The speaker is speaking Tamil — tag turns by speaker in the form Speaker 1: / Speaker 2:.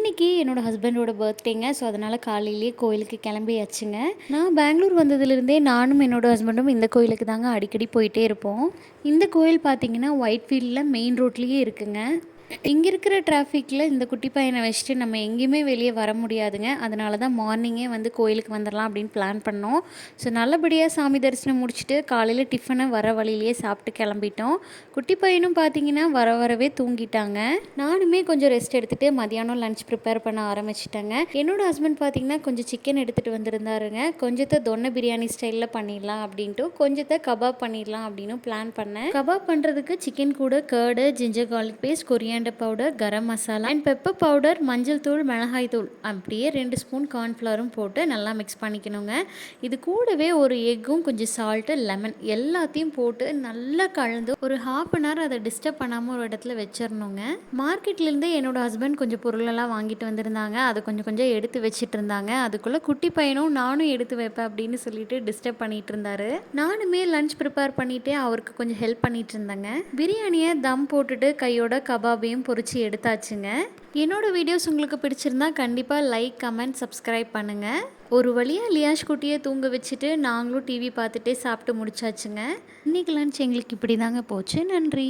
Speaker 1: இன்றைக்கி என்னோடய ஹஸ்பண்டோட பர்த்டேங்க. ஸோ அதனால் காலையிலேயே கோயிலுக்கு கிளம்பியாச்சுங்க. நான் பெங்களூர் வந்ததுலேருந்தே நானும் என்னோடய ஹஸ்பண்டும் இந்த கோயிலுக்கு தாங்க அடிக்கடி போயிட்டே இருப்போம். இந்த கோயில் பார்த்திங்கன்னா ஒயிட் ஃபீல்டில் மெயின் ரோட்லேயே இருக்குங்க. இங்கே இருக்கிற டிராஃபிக்கில் இந்த குட்டி பையனை வச்சுட்டு நம்ம எங்கேயுமே வெளியே வர முடியாதுங்க. அதனால தான் மார்னிங்கே வந்து கோயிலுக்கு வந்துடலாம் அப்படின்னு பிளான் பண்ணோம். ஸோ நல்லபடியாக சாமி தரிசனம் முடிச்சுட்டு காலையில் டிஃபனை வர வழியிலேயே சாப்பிட்டு கிளம்பிட்டோம். குட்டி பையனும் பார்த்தீங்கன்னா வரவே தூங்கிட்டாங்க. நானுமே கொஞ்சம் ரெஸ்ட் எடுத்துகிட்டு மதியானம் லஞ்ச் ப்ரிப்பேர் பண்ண ஆரம்பிச்சிட்டேங்க. என்னோடய ஹஸ்பண்ட் பார்த்திங்கன்னா கொஞ்சம் சிக்கன் எடுத்துகிட்டு வந்திருந்தாருங்க. கொஞ்சத்தை தொன்னை பிரியாணி ஸ்டைலில் பண்ணிடலாம் அப்படின்ட்டு கொஞ்சத்தை கபாப் பண்ணிடலாம் அப்படின்னு பிளான் பண்ணேன். கபாப் பண்ணுறதுக்கு சிக்கன் கூட curd, ginger garlic paste, coriander powder, garam masala and pepper powder, மஞ்சள் தூள், மிளகாய் தூள், அப்படியே 2 ஸ்பூன் கார்ன்ஃப்ளவரும் போட்டு நல்லா மிக்ஸ் பண்ணிக்கணுங்க. இது கூடவே ஒரு எக்கும் கொஞ்சம் சால்ட்டு, லெமன் எல்லாத்தையும் போட்டு நல்லா கலந்து ஒரு ½ அதை டிஸ்டர்ப் பண்ணாமல் ஒரு இடத்துல வச்சிடணுங்க. மார்க்கெட்லேருந்து என்னோடய ஹஸ்பண்ட் கொஞ்சம் பொருளெல்லாம் வாங்கிட்டு வந்திருந்தாங்க. அதை கொஞ்சம் எடுத்து வச்சுட்டு இருந்தாங்க. அதுக்குள்ளே குட்டி பையனும் நானும் எடுத்து வைப்பேன் அப்படின்னு சொல்லிட்டு டிஸ்டர்ப் பண்ணிட்டு இருந்தாரு. நானுமே லஞ்ச் ப்ரிப்பேர் பண்ணிவிட்டு அவருக்கு கொஞ்சம் ஹெல்ப் பண்ணிட்டு இருந்தேங்க. பிரியாணியை தம் போட்டுட்டு கையோட கபாபையும் பொரிச்சு எடுத்தாச்சுங்க. என்னோட வீடியோஸ் உங்களுக்கு பிடிச்சிருந்தா கண்டிப்பாக லைக், கமெண்ட், சப்ஸ்கிரைப் பண்ணுங்கள். ஒரு வழியாக லியாஷ் குட்டியை தூங்க வச்சுட்டு நாங்களும் டிவி பார்த்துட்டே சாப்பிட்டு முடிச்சாச்சுங்க. இன்றைக்கி லஞ்ச் எங்களுக்கு இப்படி தாங்க போச்சு. நன்றி.